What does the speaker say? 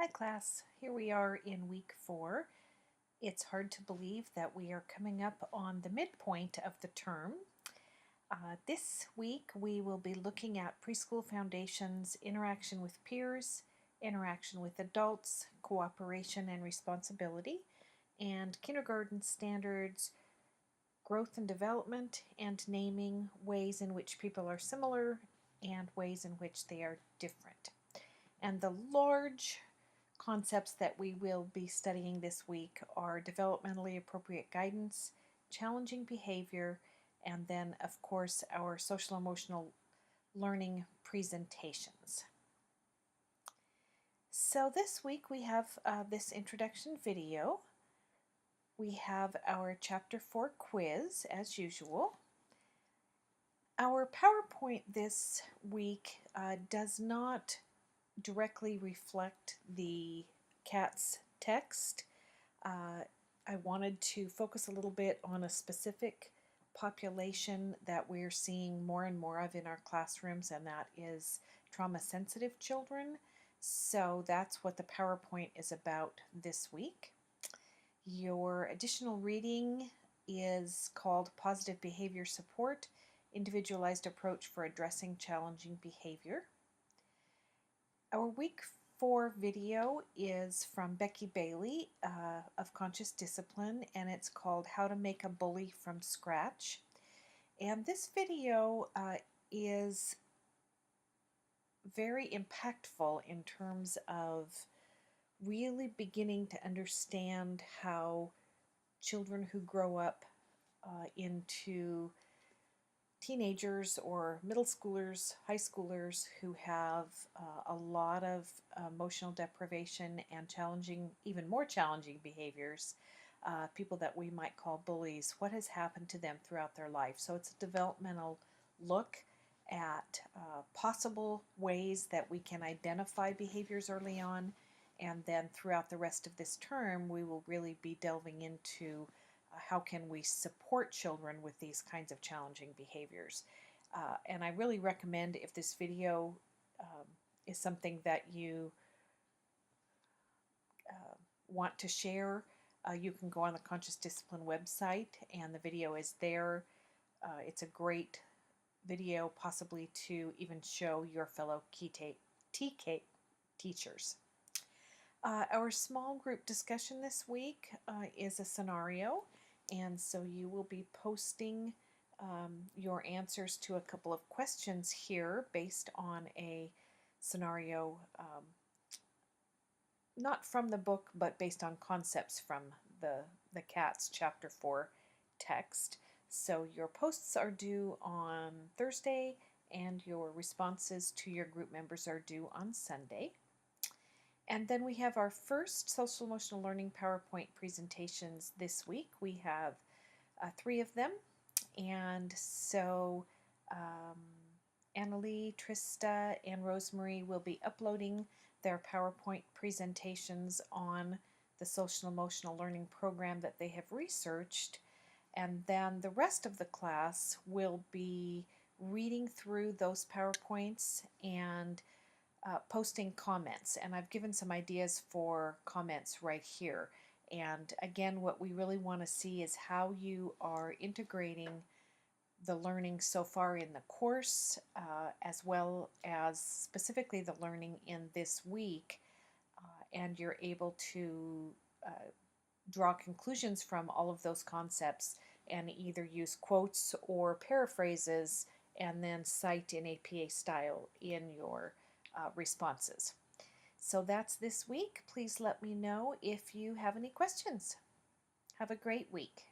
Hi class, here we are in week 4. It's hard to believe that we are coming up on the midpoint of the term. This week we will be looking at preschool foundations, interaction with peers, interaction with adults, cooperation and responsibility, and kindergarten standards, growth and development, and naming ways in which people are similar and ways in which they are different. And the large concepts that we will be studying this week are developmentally appropriate guidance, challenging behavior, and then, of course, our social emotional learning presentations. So this week we have this introduction video. We have our Chapter 4 quiz, as usual. Our PowerPoint this week does not directly reflect the CAT's text. I wanted to focus a little bit on a specific population that we're seeing more and more of in our classrooms, and that is trauma-sensitive children. So that's what the PowerPoint is about this week. Your additional reading is called Positive Behavior Support, Individualized Approach for Addressing Challenging Behavior. Our week 4 video is from Becky Bailey of Conscious Discipline, and it's called How to Make a Bully from Scratch. And this video is very impactful in terms of really beginning to understand how children who grow up into teenagers or middle schoolers, high schoolers who have a lot of emotional deprivation and challenging, even more challenging behaviors, people that we might call bullies, what has happened to them throughout their life. So it's a developmental look at possible ways that we can identify behaviors early on, and then throughout the rest of this term we will really be delving into how can we support children with these kinds of challenging behaviors. And I really recommend, if this video is something that you want to share, you can go on the Conscious Discipline website and the video is there. It's a great video possibly to even show your fellow TK teachers. Our small group discussion this week is a scenario, and so you will be posting your answers to a couple of questions here based on a scenario, not from the book, but based on concepts from the CAT's Chapter 4 text. So your posts are due on Thursday, and your responses to your group members are due on Sunday. And then we have our first social emotional learning PowerPoint presentations this week. We have 3 of them. And so Annalie, Trista, and Rosemary will be uploading their PowerPoint presentations on the social emotional learning program that they have researched. And then the rest of the class will be reading through those PowerPoints and posting comments, and I've given some ideas for comments right here. And again, what we really want to see is how you are integrating the learning so far in the course, as well as specifically the learning in this week, and you're able to draw conclusions from all of those concepts and either use quotes or paraphrases and then cite in APA style in your responses. So that's this week. Please let me know if you have any questions. Have a great week.